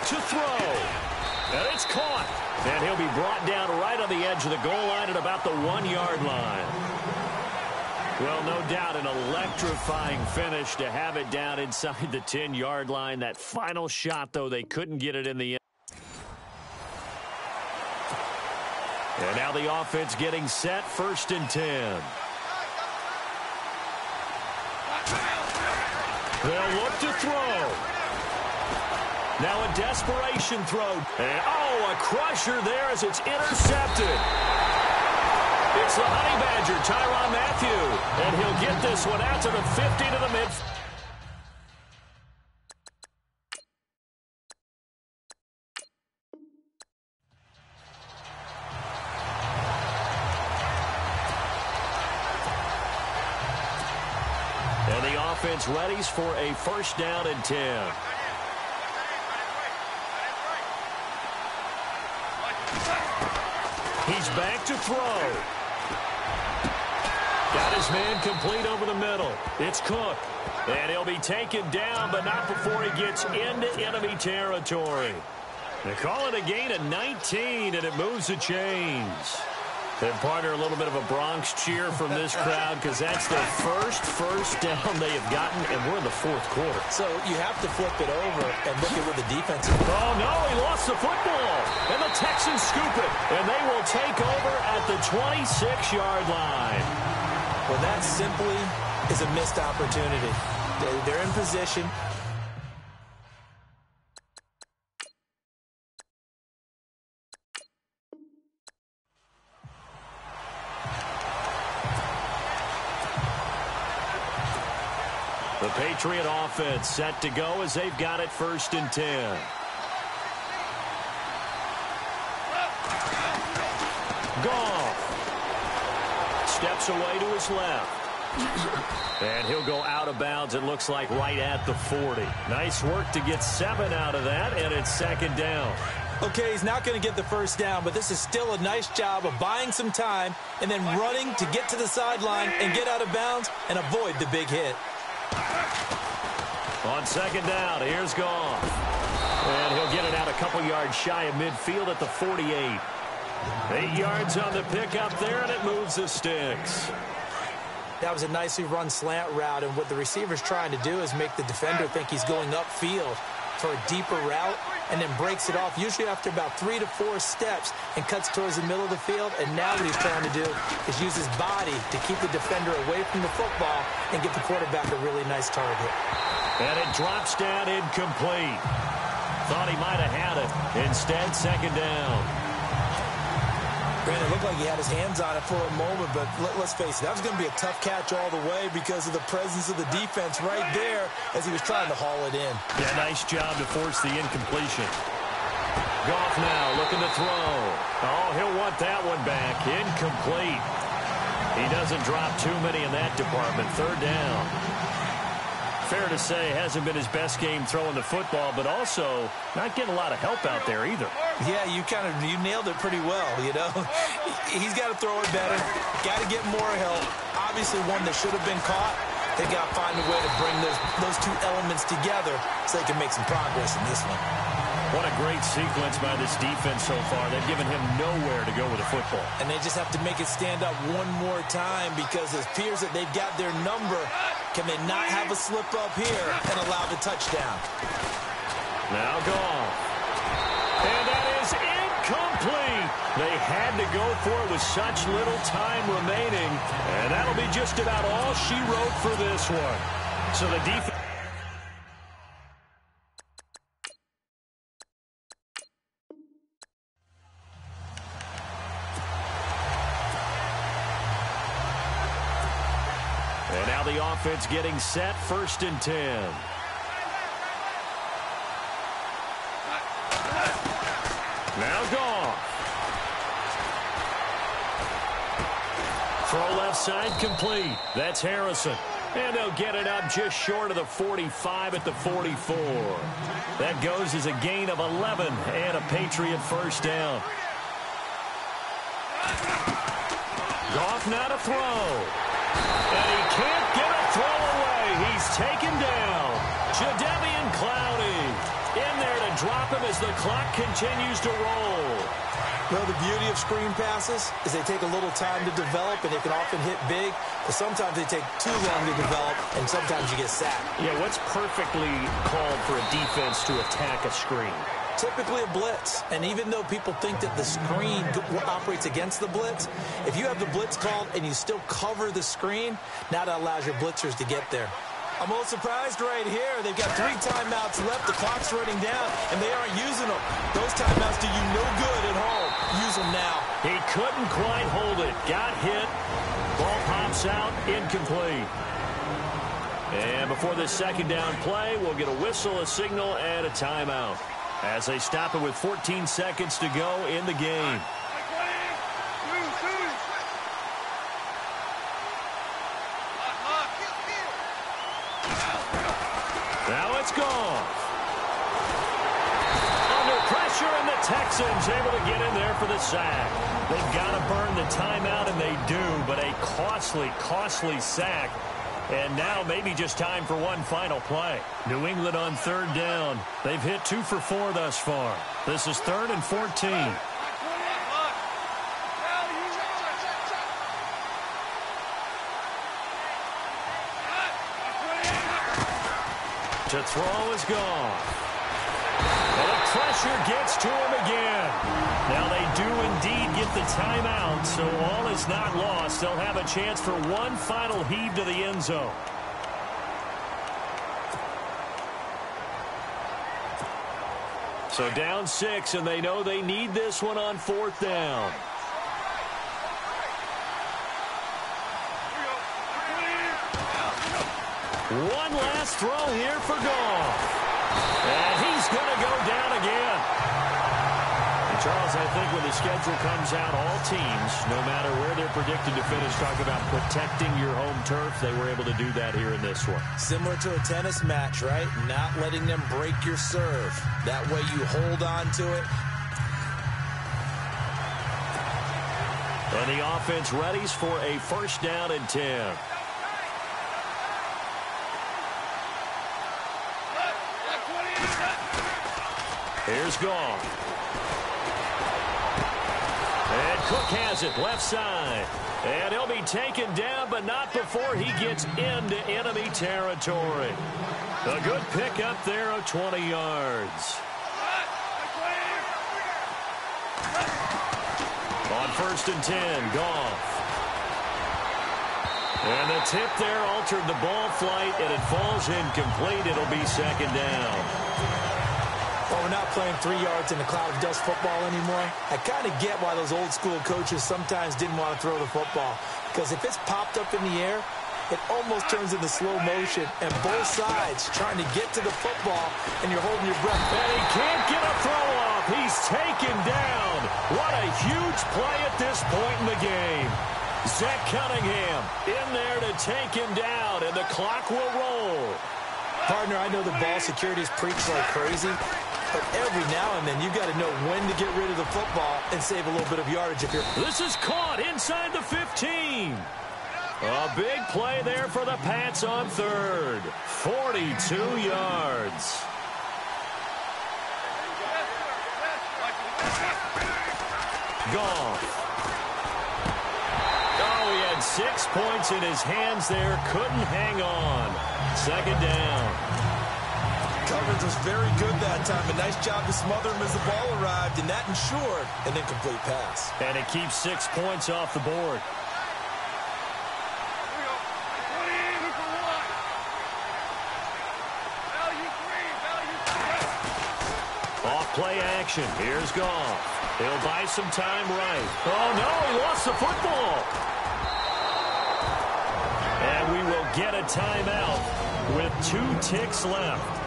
To throw. And it's caught. And he'll be brought down right on the edge of the goal line at about the 1-yard line. Well, no doubt an electrifying finish to have it down inside the 10-yard line. That final shot, though, they couldn't get it in the end. And now the offense getting set, 1st and 10. They'll look to throw. Now a desperation throw. And, a crusher there as it's intercepted. It's the Honey Badger, Tyrann Mathieu. And he'll get this one out to the 50 to the midfield. And the offense readies for a 1st down and 10. He's back to throw. Got his man complete over the middle. It's Cook. And he'll be taken down, but not before he gets into enemy territory. They call it a gain of 19, and it moves the chains. And partner, a little bit of a Bronx cheer from this crowd because that's their first down they have gotten, and we're in the 4th quarter. So you have to flip it over and look at where the defense is. Oh, no, he lost the football. And the Texans scoop it, and they will take over at the 26-yard line. Well, that simply is a missed opportunity. They're in position. The Patriot offense set to go as they've got it 1st and 10. Goff steps away to his left. And he'll go out of bounds, it looks like, right at the 40. Nice work to get 7 out of that, and it's 2nd down. Okay, he's not going to get the 1st down, but this is still a nice job of buying some time and then running to get to the sideline and get out of bounds and avoid the big hit. On 2nd down, here's Goff. And he'll get it out a couple yards shy of midfield at the 48. 8 yards on the pickup there, and it moves the sticks. That was a nicely run slant route, and what the receiver's trying to do is make the defender think he's going upfield for a deeper route and then breaks it off, usually after about 3 to 4 steps, and cuts towards the middle of the field. And now what he's trying to do is use his body to keep the defender away from the football and get the quarterback a really nice target. And it drops down incomplete. Thought he might have had it. Instead, 2nd down. Brandon, it looked like he had his hands on it for a moment, but let's face it, that was going to be a tough catch all the way because of the presence of the defense right there as he was trying to haul it in. Yeah, nice job to force the incompletion. Goff now looking to throw. Oh, he'll want that one back. Incomplete. He doesn't drop too many in that department. 3rd down. Fair to say, hasn't been his best game throwing the football, but also not getting a lot of help out there either. Yeah, you nailed it pretty well, you know. He's got to throw it better, got to get more help. Obviously one that should have been caught. They got to find a way to bring those two elements together so they can make some progress in this one. What a great sequence by this defense so far. They've given him nowhere to go with the football. And they just have to make it stand up one more time because it appears that they've got their number. Can they not have a slip up here and allow the touchdown? Now Goff. And that is incomplete. They had to go for it with such little time remaining. And that'll be just about all she wrote for this one. So the defense... And now the offense getting set, 1st and 10. Now Goff. Throw left side complete. That's Harrison. And they'll get it up just short of the 45 at the 44. That goes as a gain of 11 and a Patriot 1st down. Goff now to throw. And he can't get a throw away. He's taken down. Jadeveon Clowney in there to drop him as the clock continues to roll. Well, the beauty of screen passes is they take a little time to develop, and they can often hit big, but sometimes they take too long to develop, and sometimes you get sacked. Yeah, what's perfectly called for a defense to attack a screen? Typically a blitz, and even though people think that the screen operates against the blitz, if you have the blitz called and you still cover the screen, now that allows your blitzers to get there. I'm a little surprised right here. They've got 3 timeouts left. The clock's running down, and they aren't using them. Those timeouts do you no good at home. Use them now. He couldn't quite hold it. Got hit. Ball pops out. Incomplete. And before this 2nd down play, we'll get a whistle, a signal, and a timeout as they stop it with 14 seconds to go in the game. Now it's gone. Under pressure, and the Texans able to get in there for the sack. They've got to burn the timeout, and they do, but a costly, costly sack. And now maybe just time for one final play. New England on 3rd down. They've hit 2 for 4 thus far. This is 3rd and 14. To throw is gone. And the pressure gets to him again. Now they do indeed get the timeout, so all is not lost. They'll have a chance for one final heave to the end zone. So down 6, and they know they need this one on 4th down. One last throw here for Goff. And he's going to go down again. And Charles, I think when the schedule comes out, all teams, no matter where they're predicted to finish, talk about protecting your home turf. They were able to do that here in this one. Similar to a tennis match, right? Not letting them break your serve. That way you hold on to it. And the offense readies for a 1st down and 10. Here's Goff. And Cook has it left side. And he'll be taken down, but not before he gets into enemy territory. A good pickup there of 20 yards. On 1st and 10, Goff. And the tip there altered the ball flight, and it falls incomplete. It'll be 2nd down. Well, we're not playing 3 yards in a cloud of dust football anymore. I kind of get why those old school coaches sometimes didn't want to throw the football. Because if it's popped up in the air, it almost turns into slow motion. And both sides trying to get to the football, and you're holding your breath. And he can't get a throw off. He's taken down. What a huge play at this point in the game. Zach Cunningham in there to take him down, and the clock will roll. Partner, I know the ball security is preached like crazy, but every now and then you got to know when to get rid of the football and save a little bit of yardage if you're... This is caught inside the 15. A big play there for the Pats on 3rd. 42 yards. Goff. Oh, he had 6 points in his hands there. Couldn't hang on. 2nd down. Coverage was very good that time. A nice job to smother him as the ball arrived, and that ensured an incomplete pass. And it keeps 6 points off the board. Off play action. Here's Goff. He'll buy some time right. Oh, no, he lost the football. And we will get a timeout with 2 ticks left.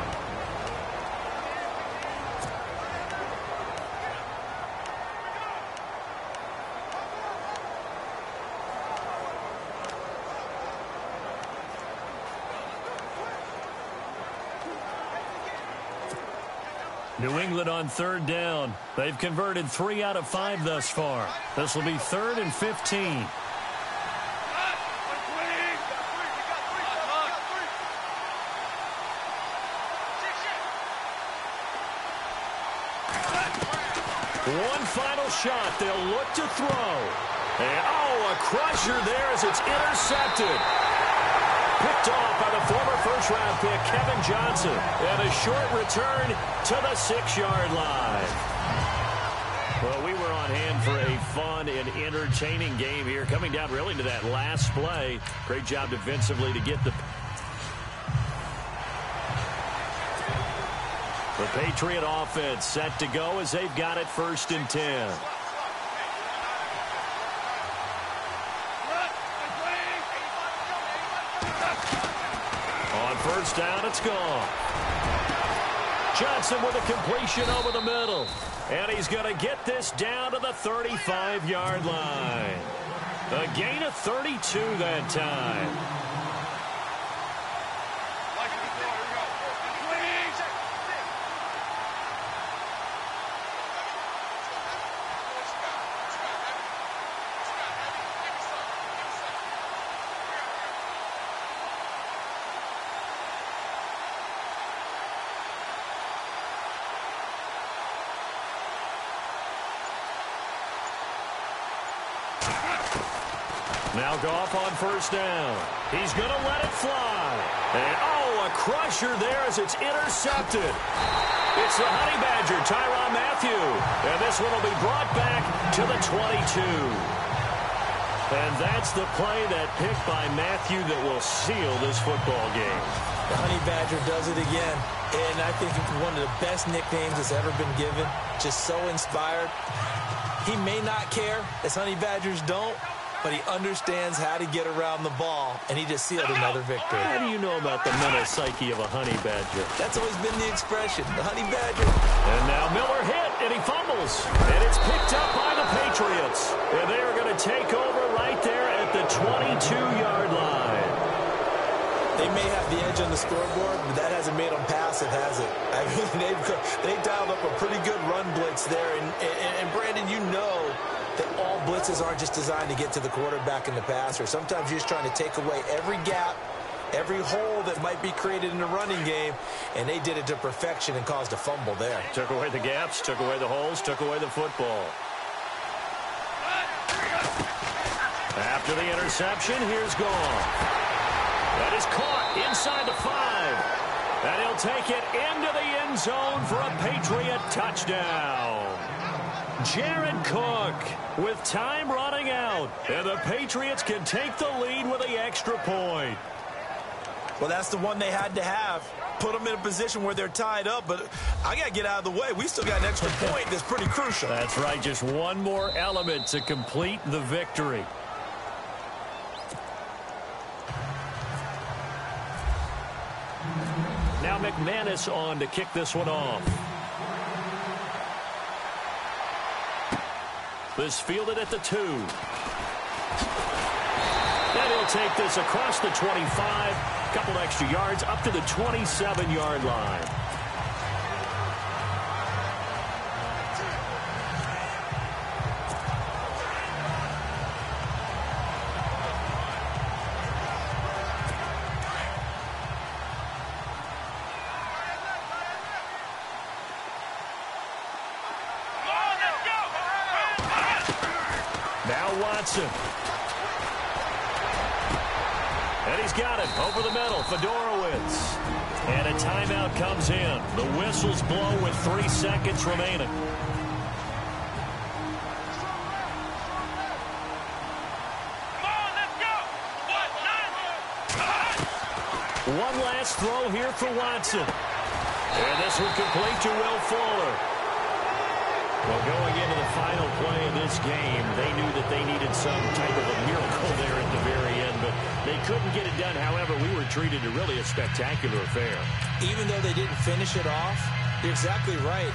New England on 3rd down. They've converted 3 out of 5 thus far. This will be 3rd and 15. One final shot. They'll look to throw. And, a crusher there as it's intercepted. Picked off by the former first-round pick, Kevin Johnson. And a short return to the 6-yard line. Well, we were on hand for a fun and entertaining game here. Coming down really to that last play. Great job defensively to get the Patriot offense set to go as they've got it 1st and 10. On 1st down, it's gone. Johnson with a completion over the middle. And he's going to get this down to the 35-yard line. A gain of 32 that time. Now Goff on 1st down. He's going to let it fly. And, a crusher there as it's intercepted. It's the Honey Badger, Tyrann Mathieu. And this one will be brought back to the 22. And that's the play, that pick by Matthew, that will seal this football game. The Honey Badger does it again. And I think it's one of the best nicknames that's ever been given. Just so inspired. He may not care, as Honey Badgers don't, but he understands how to get around the ball, and he just sealed another victory. How do you know about the mental psyche of a Honey Badger? That's always been the expression, the Honey Badger. And now Miller hit, and he fumbles. And it's picked up by the Patriots. And they are going to take over right there at the 22-yard line. They may have the edge on the scoreboard, but that hasn't made them passive, has it? I mean, they dialed up a pretty good run blitz there. And Brandon, you know that all blitzes aren't just designed to get to the quarterback and the passer. Sometimes you're just trying to take away every gap, every hole that might be created in the running game, and they did it to perfection and caused a fumble there. Took away the gaps, took away the holes, took away the football. After the interception, here's Goff. That is caught inside the 5. And he'll take it into the end zone for a Patriot touchdown. Jared Cook with time running out. And the Patriots can take the lead with the extra point. Well, that's the one they had to have. Put them in a position where they're tied up, but I got to get out of the way. We still got an extra point that's pretty crucial. That's right, just one more element to complete the victory. Now McManus on to kick this one off. This fielded at the 2. And he'll take this across the 25. Couple extra yards up to the 27-yard line. Now Watson. And he's got it over the middle. Fedorowicz. And a timeout comes in. The whistles blow with 3 seconds remaining. One last throw here for Watson. And this one complete to Will Fuller. Well, going into the final play of this game, they knew that they needed some type of a miracle there at the very end, but they couldn't get it done. However, we were treated to really a spectacular affair. Even though they didn't finish it off, you're exactly right.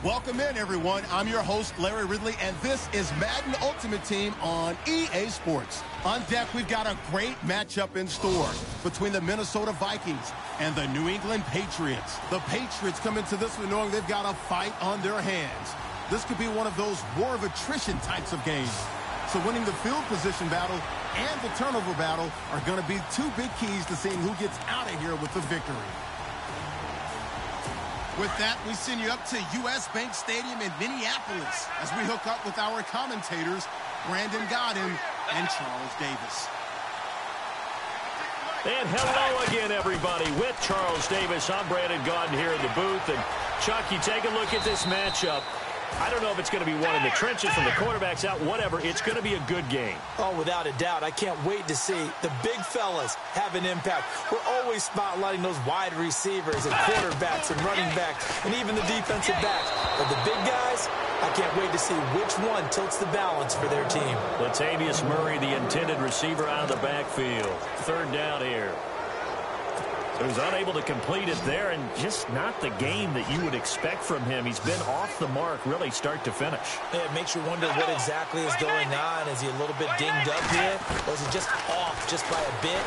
Welcome in, everyone. I'm your host, Larry Ridley, and this is Madden Ultimate Team on EA Sports. On deck, we've got a great matchup in store between the Minnesota Vikings and the New England Patriots. The Patriots come into this one knowing they've got a fight on their hands. This could be one of those war of attrition types of games. So winning the field position battle and the turnover battle are going to be two big keys to seeing who gets out of here with the victory. With that, we send you up to U.S. Bank Stadium in Minneapolis as we hook up with our commentators, Brandon Godden and Charles Davis. And hello again, everybody. With Charles Davis, I'm Brandon Godden here in the booth. And, Chuck, you take a look at this matchup. I don't know if it's going to be one in the trenches from the quarterbacks out, whatever. It's going to be a good game. Oh, without a doubt. I can't wait to see the big fellas have an impact. We're always spotlighting those wide receivers and quarterbacks and running backs and even the defensive backs. But the big guys, I can't wait to see which one tilts the balance for their team. Latavius Murray, the intended receiver, out of the backfield. Third down here. He was unable to complete it there, and just not the game that you would expect from him. He's been off the mark, really, start to finish. Yeah, it makes you wonder what exactly is going on. Is he a little bit dinged up here? Or is he just off just by a bit?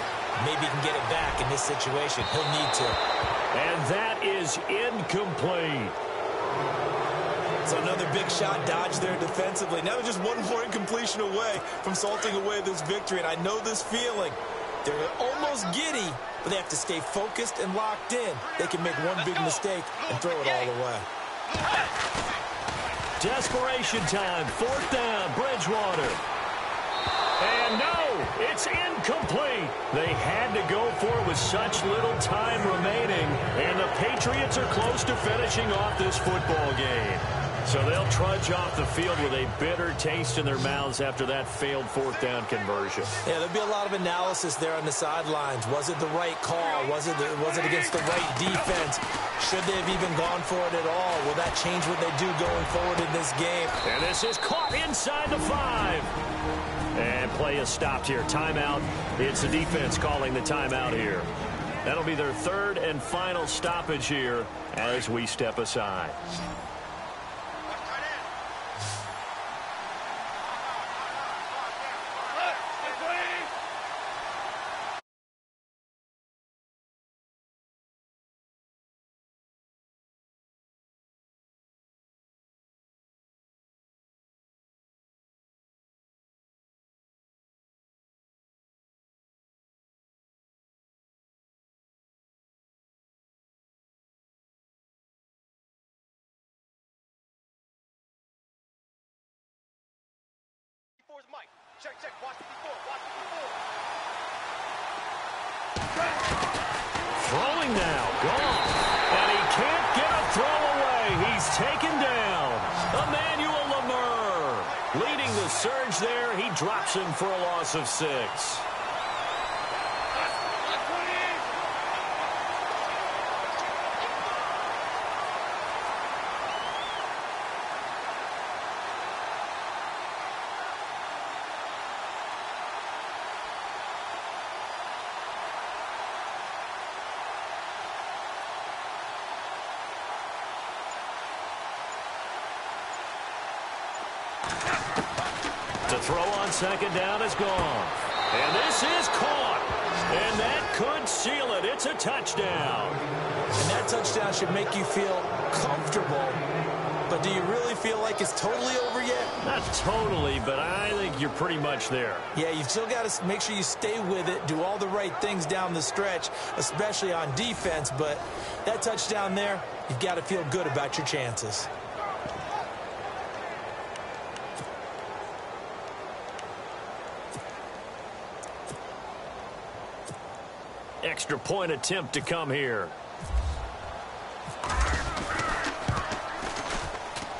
Maybe he can get it back in this situation. He'll need to. And that is incomplete. So another big shot dodged there defensively. Now they're just one more incompletion away from salting away this victory, and I know this feeling. They're almost giddy, but they have to stay focused and locked in. They can make one big mistake and throw it all away. Desperation time. Fourth down, Bridgewater. And no, it's incomplete. They had to go for it with such little time remaining, and the Patriots are close to finishing off this football game. So they'll trudge off the field with a bitter taste in their mouths after that failed fourth down conversion. Yeah, there'll be a lot of analysis there on the sidelines. Was it the right call? Was it against the right defense? Should they have even gone for it at all? Will that change what they do going forward in this game? And this is caught inside the 5. And play is stopped here. Timeout. It's the defense calling the timeout here. That'll be their third and final stoppage here as we step aside. Mike. Check, watch it before. Throwing now, gone. And he can't get a throw away. He's taken down. Emmanuel Lamur leading the surge there. He drops him for a loss of 6. To throw on second down is gone. And this is caught. And that could seal it. It's a touchdown. And that touchdown should make you feel comfortable. But do you really feel like it's totally over yet? Not totally, but I think you're pretty much there. Yeah, you've still got to make sure you stay with it, do all the right things down the stretch, especially on defense. But that touchdown there, you've got to feel good about your chances. Extra point attempt to come here.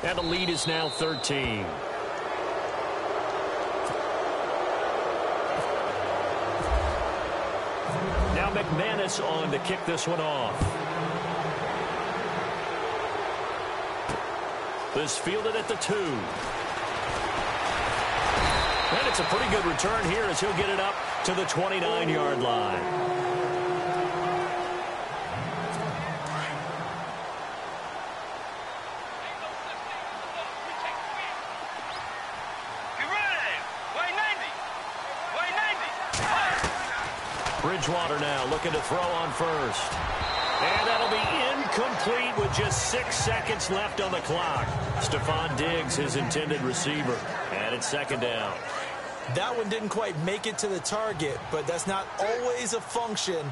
And the lead is now 13. Now McManus on to kick this one off. This fielded at the 2. And it's a pretty good return here as he'll get it up to the 29-yard line. Bridgewater now looking to throw on first. And that'll be incomplete with just 6 seconds left on the clock. Stephon Diggs, his intended receiver. And it's second down. That one didn't quite make it to the target, but that's not always a function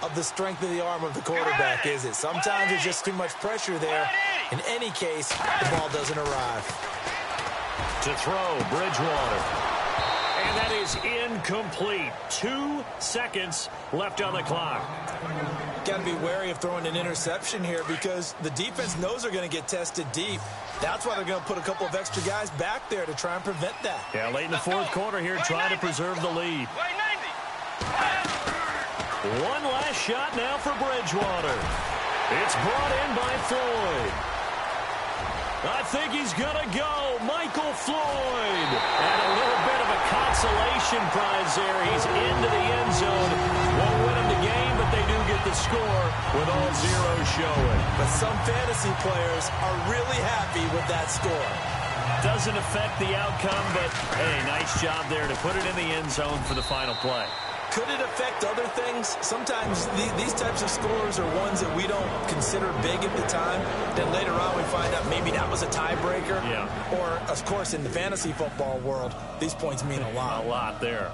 of the strength of the arm of the quarterback, is it? Sometimes there's just too much pressure there. In any case, the ball doesn't arrive. To throw, Bridgewater. And that is incomplete. 2 seconds left on the clock. Got to be wary of throwing an interception here because the defense knows they're going to get tested deep. That's why they're going to put a couple of extra guys back there to try and prevent that. Yeah, late in the fourth quarter here, trying to preserve the lead. One last shot now for Bridgewater. It's brought in by Floyd. I think he's going to go. Michael Floyd. And a little bit of a consolation prize there. He's into the end zone. Won't win him the game, but they do get the score with all zeros showing. But some fantasy players are really happy with that score. Doesn't affect the outcome, but, hey, nice job there to put it in the end zone for the final play. Could it affect other things? Sometimes these types of scores are ones that we don't consider big at the time. Then later on we find out maybe that was a tiebreaker. Yeah. Or, of course, in the fantasy football world, these points mean a lot. A lot there.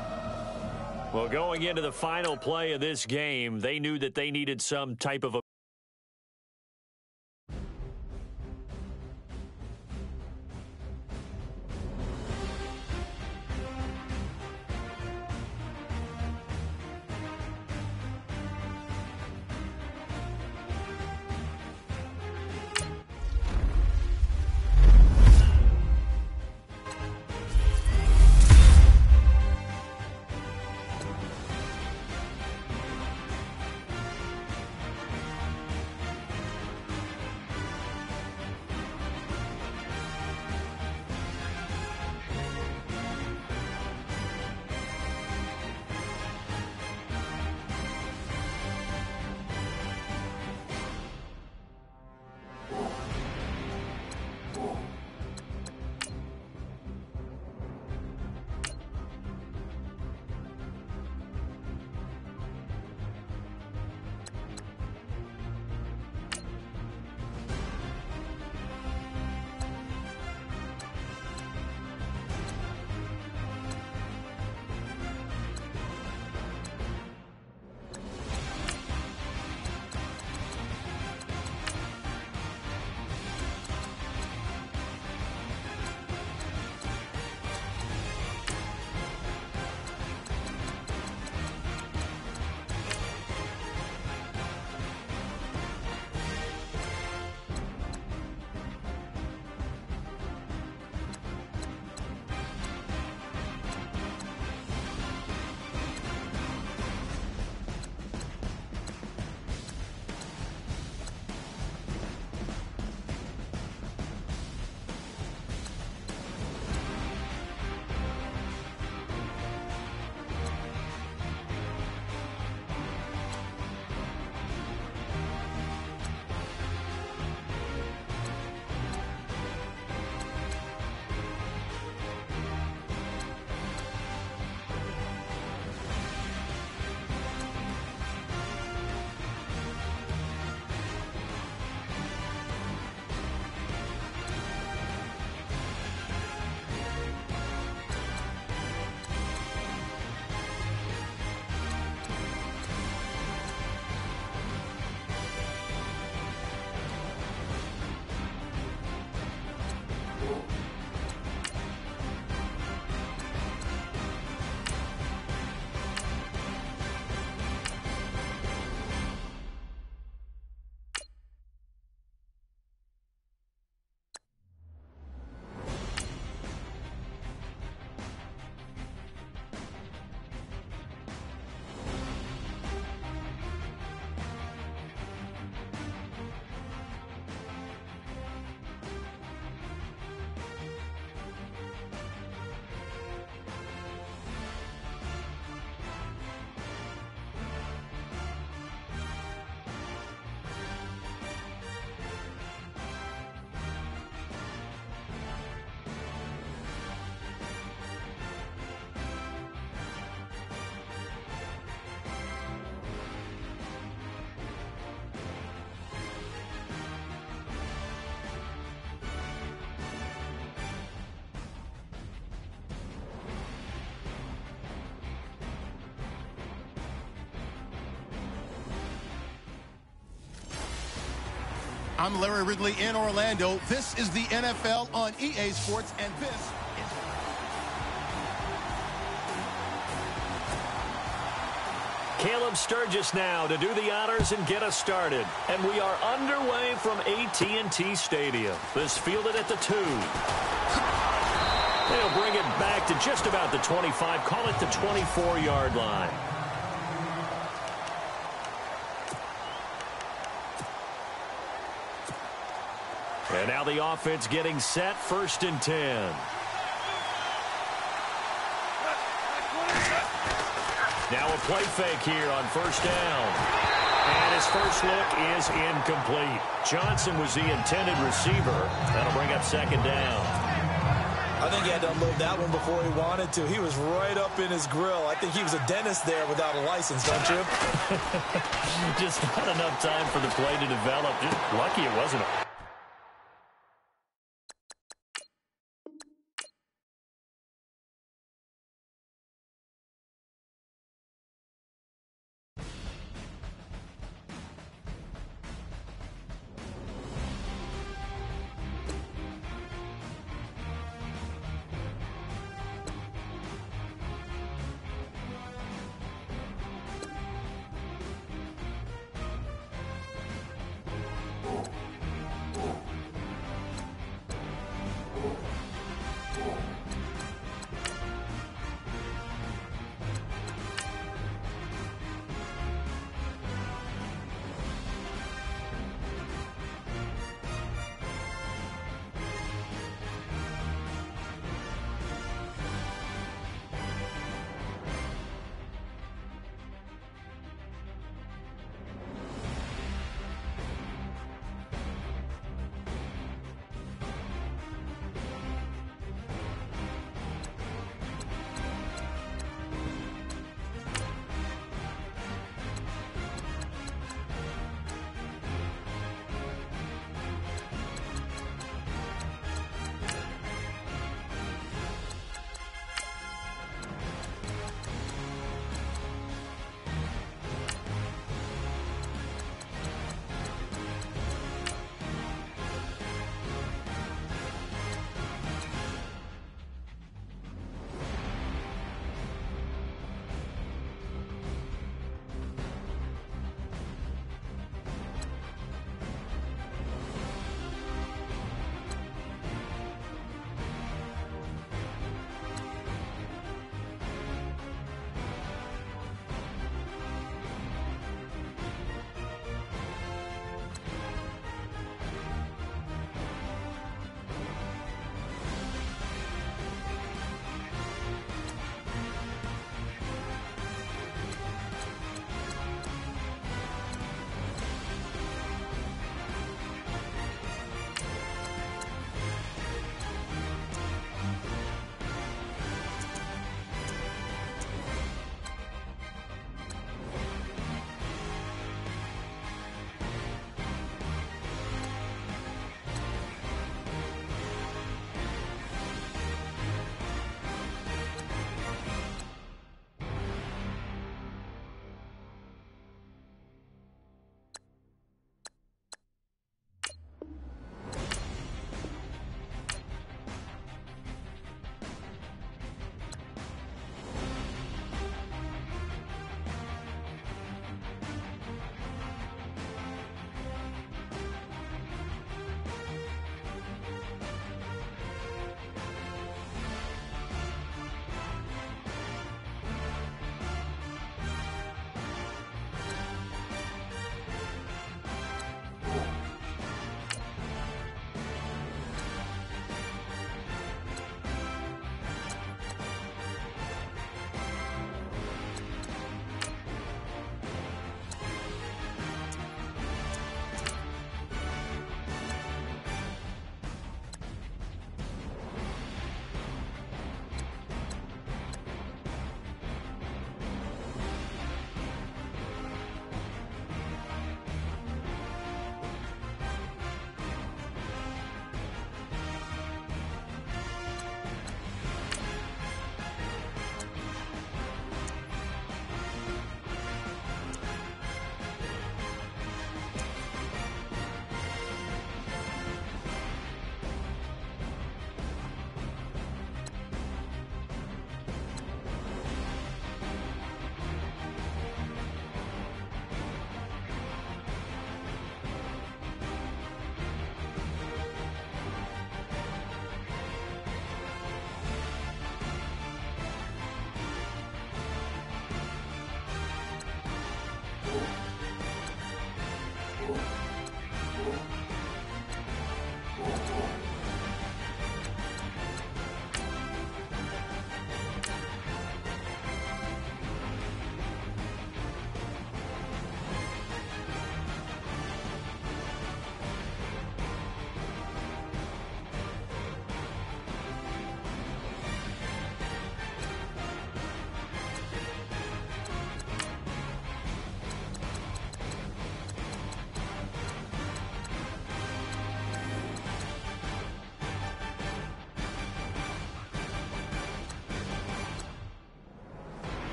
Well, going into the final play of this game, they knew that they needed some type of a I'm Larry Ridley in Orlando. This is the NFL on EA Sports, and this is... Caleb Sturgis now to do the honors and get us started. And we are underway from AT&T Stadium. This fielded at the 2. They'll bring it back to just about the 25. Call it the 24-yard line. And now the offense getting set, 1st and 10. Now a play fake here on 1st down. And his first look is incomplete. Johnson was the intended receiver. That'll bring up 2nd down. I think he had to unload that one before he wanted to. He was right up in his grill. I think he was a dentist there without a license, don't you? Just not enough time for the play to develop. Just lucky it wasn't a